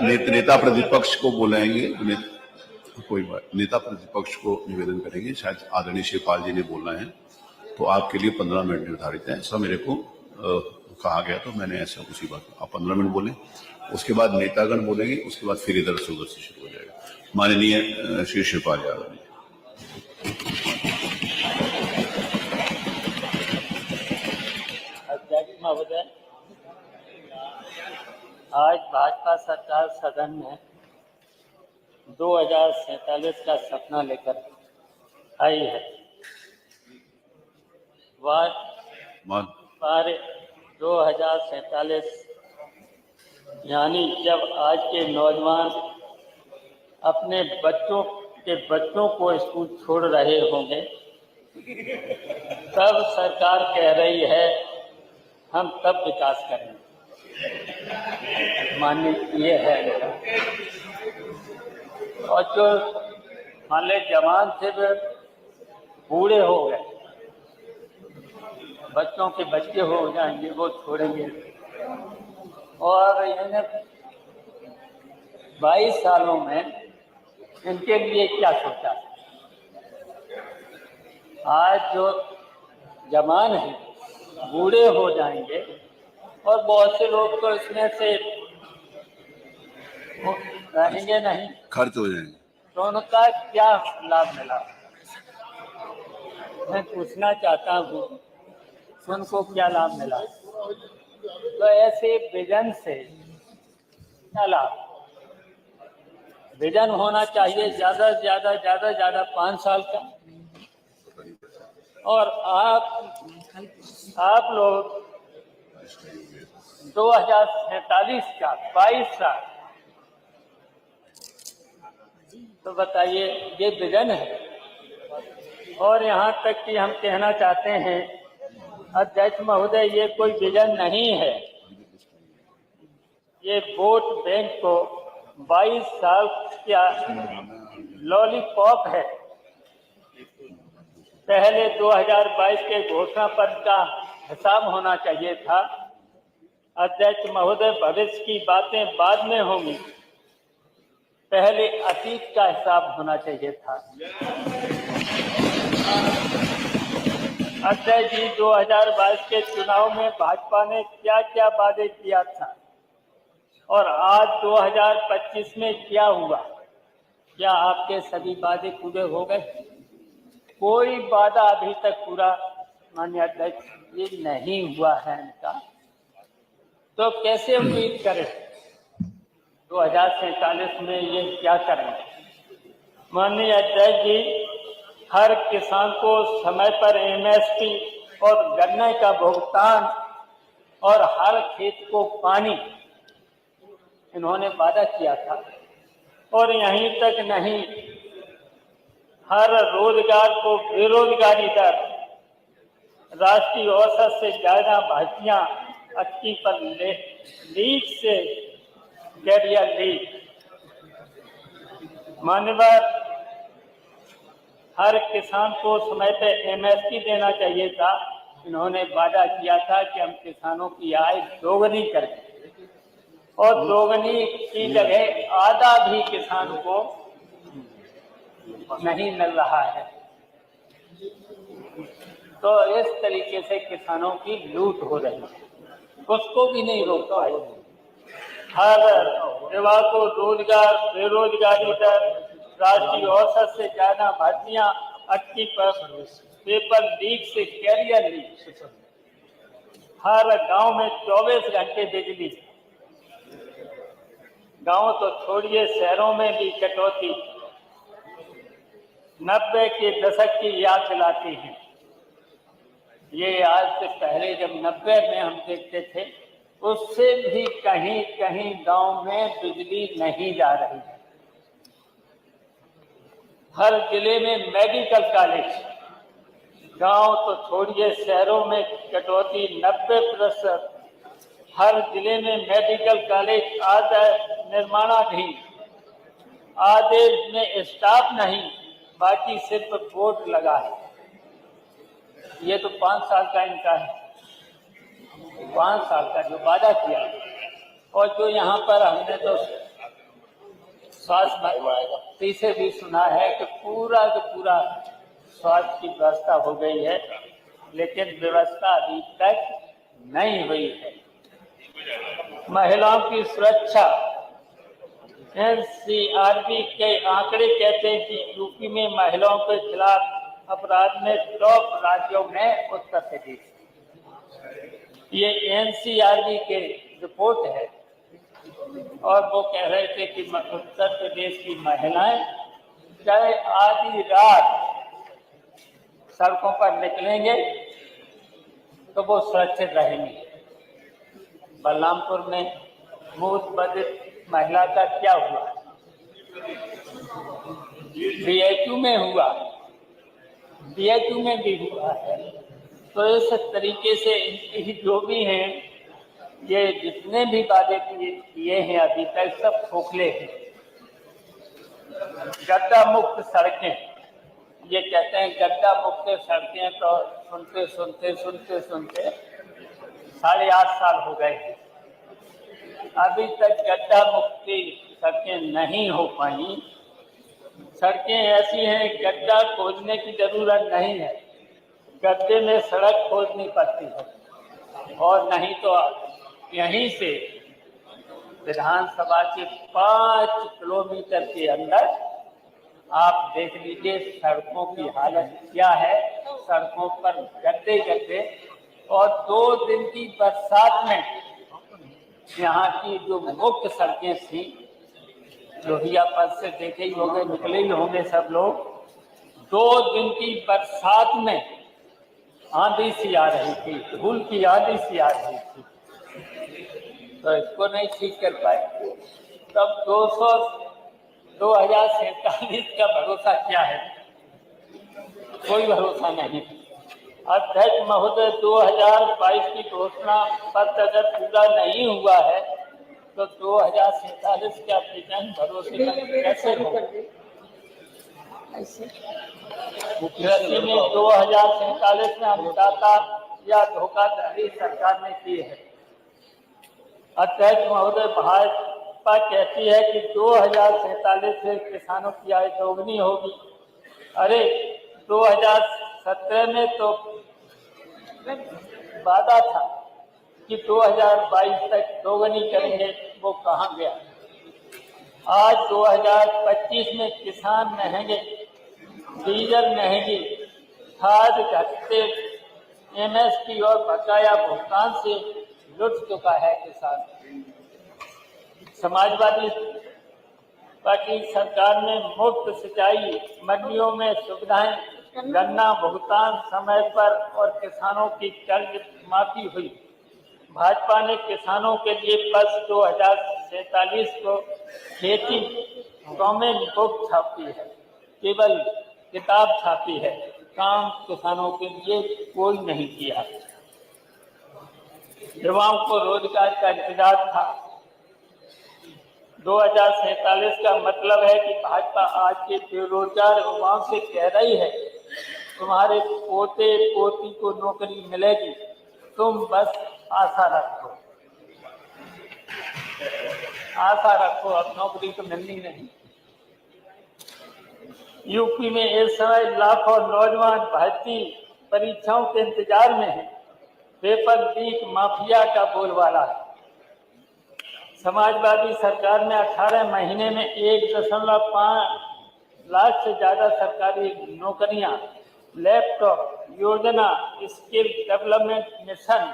नेता प्रतिपक्ष को बुलाएंगे, कोई बात, नेता प्रतिपक्ष को निवेदन करेंगे, शायद आदरणीय शिवपाल जी ने बोलना है, तो आपके लिए 15 मिनट निर्धारित है, ऐसा मेरे को कहा गया, तो मैंने ऐसा उसी बात आप 15 मिनट बोले, उसके बाद नेतागण बोलेंगे, उसके बाद फिर इधर से उधर से शुरू हो जाएगा। माननीय श्री शिवपाल यादव जी। अध्यक्ष महोदय, आज भाजपा सरकार सदन में 2047 का सपना लेकर आई है। वार 2047 यानी जब आज के नौजवान अपने बच्चों को स्कूल छोड़ रहे होंगे, तब सरकार कह रही है हम तब विकास करेंगे। मान्य ये है, और जो मान ले जवान थे वे बूढ़े हो गए, बच्चों के बच्चे हो जाएंगे, वो छोड़ेंगे। और इन्हें 22 सालों में इनके लिए क्या सोचा? आज जो जवान हैं बूढ़े हो जाएंगे और बहुत से लोग तो इसमें से रहेंगे नहीं, खर्च हो जाएंगे, तो उनका क्या लाभ मिला? मैं पूछना चाहता हूँ, उनको क्या लाभ मिला? तो ऐसे विजन से क्या लाभ? विजन होना चाहिए ज्यादा से ज्यादा 5 साल का, और आप लोग 2047 का 22 साल, तो बताइए ये विजन है? और यहाँ तक कि हम कहना चाहते हैं अध्यक्ष महोदय, ये कोई विजन नहीं है, ये वोट बैंक को 22 साल का लॉलीपॉप है। पहले 2022 के घोषणा पत्र का हिसाब होना चाहिए था। अध्यक्ष महोदय, भविष्य की बातें बाद में होंगी, पहले अतीत का हिसाब होना चाहिए था। अध्यक्ष जी, 2022 के चुनाव में भाजपा ने क्या क्या वादे किया था और आज 2025 में क्या हुआ? क्या आपके सभी वादे पूरे हो गए? कोई वादा अभी तक पूरा माननीय अध्यक्ष ये नहीं हुआ है इनका, तो कैसे उम्मीद करें 2047 में ये क्या करेंगे? माननीय अध्यक्ष जी, हर किसान को समय पर एमएसपी और गन्ने का भुगतान और हर खेत को पानी, इन्होंने वादा किया था। और यहीं तक नहीं, हर रोजगार को बेरोजगारी दर राष्ट्रीय औसत से ज्यादा भर्तियां 80 पर लीक से कैरियर लीक। मान्यवर, हर किसान को समय पे एमएसपी देना चाहिए था। इन्होंने वादा किया था कि हम किसानों की आय दोगुनी करेंगे, और दोगुनी की जगह आधा भी किसान को नहीं मिल रहा है। तो इस तरीके से किसानों की लूट हो रही है, उसको भी नहीं रोका है। हर युवा को रोजगार, बेरोजगारी दर राष्ट्रीय औसत से ज्यादा भर्तियां 80 पर पेपर लीक से कैरियर लीक। हर गांव में 24 घंटे बिजली, गांव तो छोड़िए शहरों में भी कटौती 90 के दशक की याद दिलाती है। ये आज से पहले जब 90 में हम देखते थे, उससे भी कहीं कहीं गांव में बिजली नहीं जा रही है। हर जिले में मेडिकल कॉलेज, गांव तो छोड़िए शहरों में कटौती 90%। हर जिले में मेडिकल कॉलेज आधा निर्माणाधीन, आधे में स्टाफ नहीं, बाकी सिर्फ बोर्ड लगा है। ये तो 5 साल का इनका है, 5 साल का जो वादा किया, और जो यहाँ पर हमने तो स्वास्थ्य मंत्री से भी सुना है कि पूरा का पूरा स्वास्थ्य की व्यवस्था हो गई है, लेकिन व्यवस्था अभी तक नहीं हुई है। महिलाओं की सुरक्षा, एनसीआरबी के आंकड़े कहते हैं कि यूपी में महिलाओं के खिलाफ अपराध में टॉप राज्यों में उत्तर प्रदेश। ये एनसीआरबी के रिपोर्ट है और वो कह रहे थे कि उत्तर प्रदेश की महिलाएं चाहे आधी रात सड़कों पर निकलेंगे तो वो सुरक्षित रहेंगी। बलरामपुर में मूत बधित महिला का क्या हुआ? बीएचयू में हुआ, बीएचयू में भी हुआ है। तो इस तरीके से इनकी जो भी हैं, ये जितने भी वादे किए हैं अभी तक सब खोखले हैं। गड्ढा मुक्त सड़कें, ये कहते हैं गड्ढा मुक्त सड़कें, तो सुनते सुनते 8.5 साल हो गए हैं, अभी तक गड्ढा मुक्ति सड़कें नहीं हो पाई। सड़कें ऐसी हैं, गड्ढा खोदने की जरूरत नहीं है, गड्ढे में सड़क खोदनी पड़ती है। और नहीं तो यहीं से विधानसभा के 5 किलोमीटर के अंदर आप देख लीजिए सड़कों की हालत क्या है। सड़कों पर गड्ढे गड्ढे, और 2 दिन की बरसात में यहाँ की जो मुख्य सड़कें थी, लोहिया पथ से देखे ही होंगे, निकले ही होंगे सब लोग, 2 दिन की बरसात में आंधी सी आ रही थी, धूल की आंधी सी आ रही थी, तो इसको नहीं ठीक कर पाए। तब 2047 का भरोसा क्या है? कोई भरोसा नहीं। अध्यक्ष महोदय, 2022 की घोषणा पत्र अगर पूरा नहीं हुआ है तो 2047 का विजन भरोसे कैसे होगा? कृषि में 2047 में अन्नदाता या धोखाधड़ी सरकार ने की है। अध्यक्ष महोदय, भाजपा कहती है कि 2047 से किसानों की आय दोगुनी होगी। अरे 2017 में तो वादा था कि 2022 तक दोगुनी करेंगे, वो कहाँ गया? आज 2025 में किसान महंगे, डीजल महंगी, खाद घटते, एमएसपी और बकाया भुगतान से लुट चुका है किसान। समाजवादी पार्टी सरकार में मुफ्त सिंचाई, मंडियों में सुविधाएं, गन्ना भुगतान समय पर और किसानों की कर्ज माफी हुई। भाजपा ने किसानों के लिए वर्ष 2047 को खेती कौमें बुक छापी है, केवल किताब छापी है, काम किसानों के लिए कोई नहीं किया। युवाओं को रोजगार का इंतजार था। 2047 का मतलब है कि भाजपा आज के बेरोजगार युवाओं से कह रही है, तुम्हारे पोते पोती को नौकरी मिलेगी, तुम बस आशा रखो, आशा रखो, अब नौकरी तो मिलनी नहीं। यूपी में इस समय लाखों नौजवान भर्ती परीक्षाओं के इंतजार में हैं। पेपर लीक माफिया का बोलबाला है। समाजवादी सरकार में 18 महीने में 1.5 लाख से ज्यादा सरकारी नौकरियां, लैपटॉप योजना, स्किल डेवलपमेंट मिशन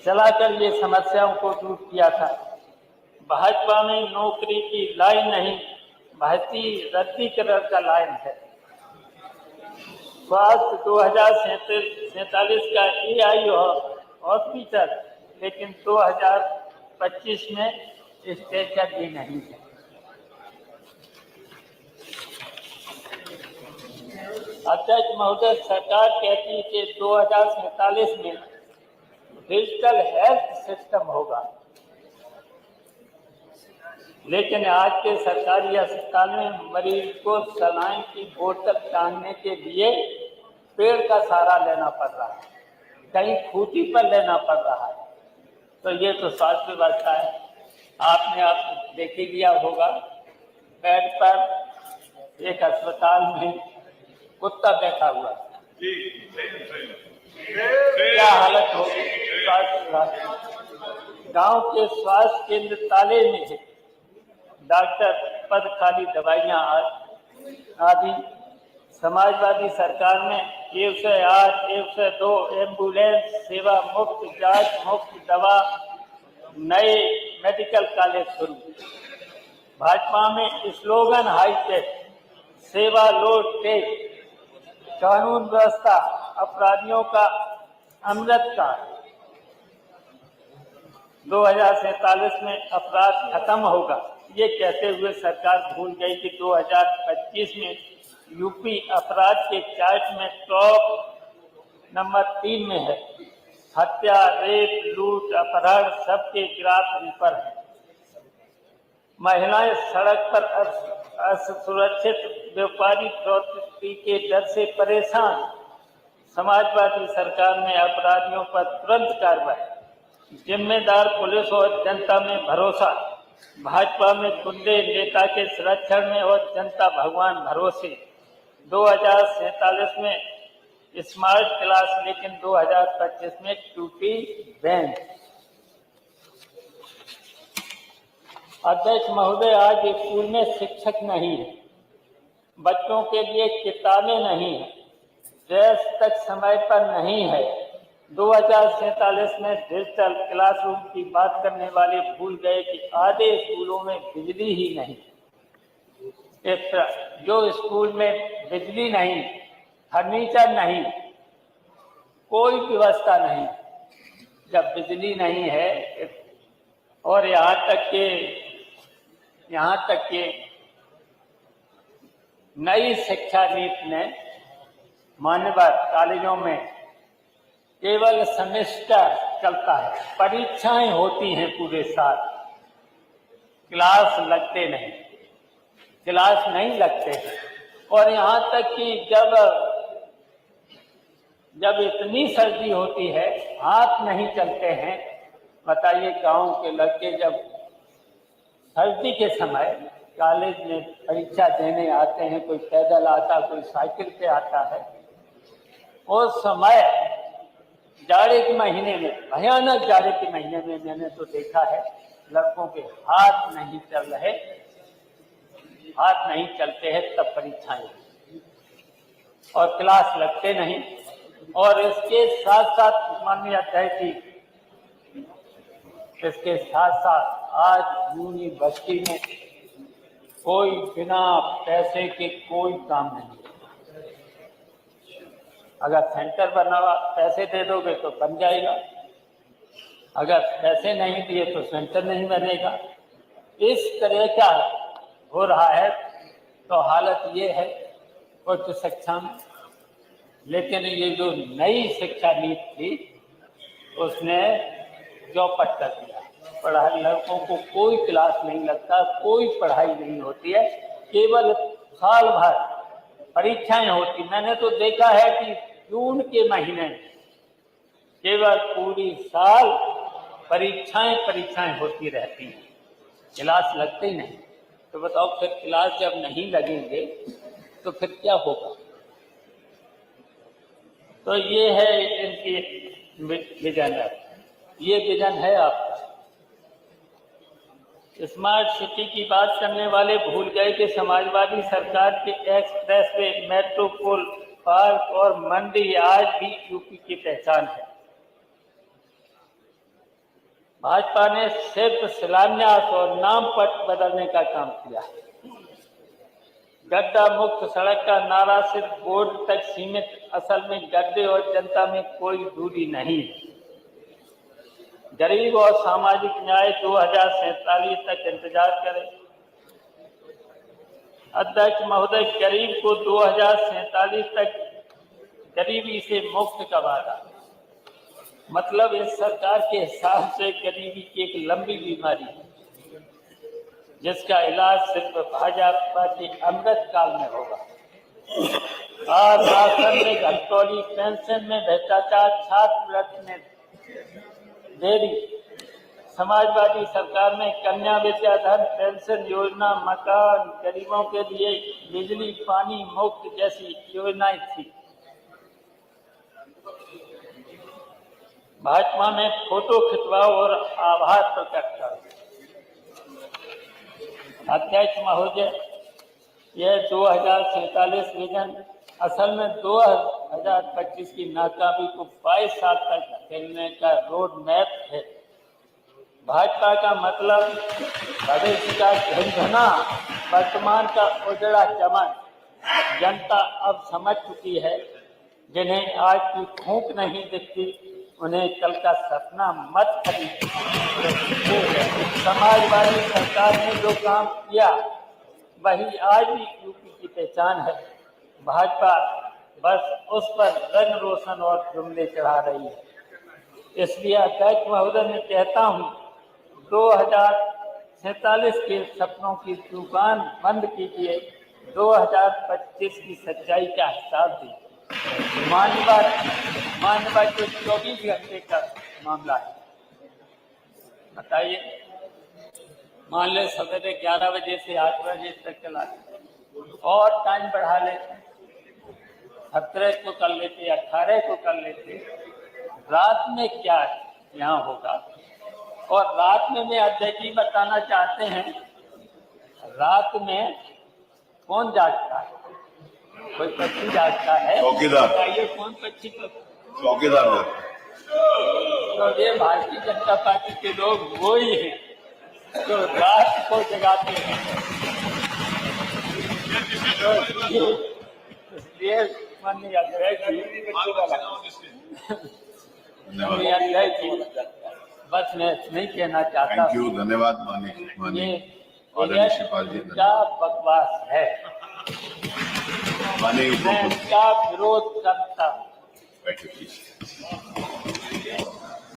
चलाकर ये समस्याओं को दूर किया था। भाजपा में नौकरी की लाइन नहीं, भर्ती रद्दीकरण का लाइन है। स्वास्थ्य 2047 का AI हॉस्पिटल, लेकिन 2025 में स्ट्रेचर भी नहीं है। अध्यक्ष महोदय, सरकार कहती है कि 2047 में डिजिटल हेल्थ सिस्टम होगा, लेकिन आज के सरकारी अस्पताल में मरीज को सलाइन की बोतल टांगने के लिए पेड़ का सहारा लेना पड़ रहा है, कहीं खूंटी पर लेना पड़ रहा है। तो ये तो स्वास्थ्य व्यवस्था है। आपने देख ही लिया होगा, बेड पर एक अस्पताल में कुत्ता बैठा हुआ है। क्या हालत होगी स्वास्थ्य विभाग की। गांव के स्वास्थ्य केंद्र ताले में है, डॉक्टर पद खाली, दवाइयां आदि। समाजवादी सरकार में 108, 102 एम्बुलेंस सेवा मुफ्त, जांच मुफ्त, दवा, नए मेडिकल कॉलेज शुरू। भाजपा में स्लोगन हाईटेक, सेवा लो टेक, कानून व्यवस्था अपराधियों का अमृत काल। 2047 में अपराध खत्म होगा, ये कहते हुए सरकार भूल गई कि 2025 में यूपी अपराध के चार्ट में टॉप नंबर 3 में है। हत्या, रेप, लूट, अपहरण सबके ग्राफ ऊपर है। महिलाएं सड़क पर असुरक्षित, व्यापारी प्रवृत्ति के डर से परेशान। समाजवादी सरकार ने अपराधियों पर तुरंत कार्रवाई, जिम्मेदार पुलिस और जनता में भरोसा। भाजपा में गुंडे नेता के संरक्षण में और जनता भगवान भरोसे। 2047 में स्मार्ट क्लास, लेकिन 2025 में टूटी बैंक। अध्यक्ष महोदय, आज स्कूल में शिक्षक नहीं है, बच्चों के लिए किताबें नहीं है, ड्रेस तक समय पर नहीं है। 2047 में डिजिटल क्लासरूम की बात करने वाले भूल गए कि आधे स्कूलों में बिजली ही नहीं। जो स्कूल में बिजली नहीं, फर्नीचर नहीं, कोई व्यवस्था नहीं, जब बिजली नहीं है और यहाँ तक के नई शिक्षा नीति ने मान्यवर कॉलेजों में केवल सेमेस्टर चलता है, परीक्षाएं होती हैं पूरे साल, क्लास लगते हैं। और यहाँ तक कि जब इतनी सर्दी होती है, हाथ नहीं चलते हैं। बताइए, गांव के लड़के जब सर्दी के समय कॉलेज में परीक्षा देने आते हैं, कोई पैदल आता, कोई साइकिल पे आता है। उस समय जाड़े के महीने में, भयानक जाड़े के महीने में मैंने तो देखा है, लड़कों के हाथ नहीं चलते हैं, तब परीक्षाएं और क्लास लगते नहीं। और इसके साथ साथ माननीय अध्यक्ष जी, इसके साथ साथ आज यूनिवर्सिटी में कोई बिना पैसे के कोई काम नहीं। अगर सेंटर बना हुआ, पैसे दे दोगे तो बन जाएगा, अगर पैसे नहीं दिए तो सेंटर नहीं बनेगा। इस तरह का हो रहा है। तो हालत ये है उच्च शिक्षा में। लेकिन ये जो नई शिक्षा नीति थी, उसने चौपट कर दिया। पढ़ाई, लड़कों को कोई क्लास नहीं लगता, कोई पढ़ाई नहीं होती है, केवल साल भर परीक्षाएं होती। मैंने तो देखा है कि जून के महीने में केवल पूरी साल परीक्षाएं होती रहती हैं, क्लास लगते ही नहीं। तो बताओ, फिर क्लास जब नहीं लगेंगे तो फिर क्या होगा? तो ये है इनकी विजन है, ये विजन है आपका। स्मार्ट सिटी की बात करने वाले भूल गए कि समाजवादी सरकार के एक्सप्रेसवे, मेट्रो, पुल, पार्क और मंडी आज भी यूपी की पहचान है। भाजपा ने सिर्फ शिलान्यास और नाम पट बदलने का काम किया है। गड्ढा मुक्त सड़क का नारा सिर्फ बोर्ड तक सीमित, असल में गड्ढे और जनता में कोई दूरी नहीं। गरीब और सामाजिक न्याय 2047 तक इंतजार करें। अध्यक्ष महोदय, गरीब को 2047 तक गरीबी से मुक्त का वादा, मतलब इस सरकार के हिसाब से गरीबी की एक लंबी बीमारी है, जिसका इलाज सिर्फ भाजपा के अमृत काल में होगा। आज राशन में घटतौली, पेंशन में भ्रष्टाचार, छात्रवृत्ति में देरी, समाजवादी सरकार में कन्या विद्याधर पेंशन योजना, मकान, गरीबों के लिए बिजली पानी मुफ्त जैसी योजनाएं थी। भाजपा में फोटो खिंचवाओ और आभार प्रकट करो। अध्यक्ष महोदय, यह 2047 विजन असल में 2025 की नाकामी को 22 साल तक धकेलने का रोड मैप है। भाजपा का मतलब भविष्य का झंझना, वर्तमान का उजड़ा चमन। जनता अब समझ चुकी है, जिन्हें आज की फूंक नहीं दिखती उन्हें कल का सपना मत खरीदो। समाजवादी सरकार ने जो काम किया वही आज भी यूपी की पहचान है। भाजपा बस उस पर रंग रोशन और जुमले चढ़ा रही है। इसलिए अध्यक्ष महोदय मैं कहता हूँ, 2047 के सपनों की दुकान बंद कीजिए, 2025 की सच्चाई का हिसाब दीजिए। मानववाद के 24 घंटे का मामला है। बताइए, मान ले सवेरे 11 बजे से 8 बजे तक चला और टाइम बढ़ा लेते, 17 को कर लेते, 18 को कर लेते। रात में क्या यहाँ होगा? और रात में मैं अध्यक्ष जी बताना चाहते हैं, रात में कौन जागता है? कोई पक्षी जागता है? चौकीदार। बताइए कौन पक्षी? चौकीदार। तो ये भारतीय जनता पार्टी के लोग वो ही हैं जो रात को जगाते हैं। इसलिए माननीय अध्यक्ष जी, बस मैं नहीं कहना चाहता। थैंक यू, धन्यवाद माननीय आदरणीय शिवपाल जी। क्या बकवास है, माननीय मैं क्या विरोध करता हूँ। बैठिए प्लीज।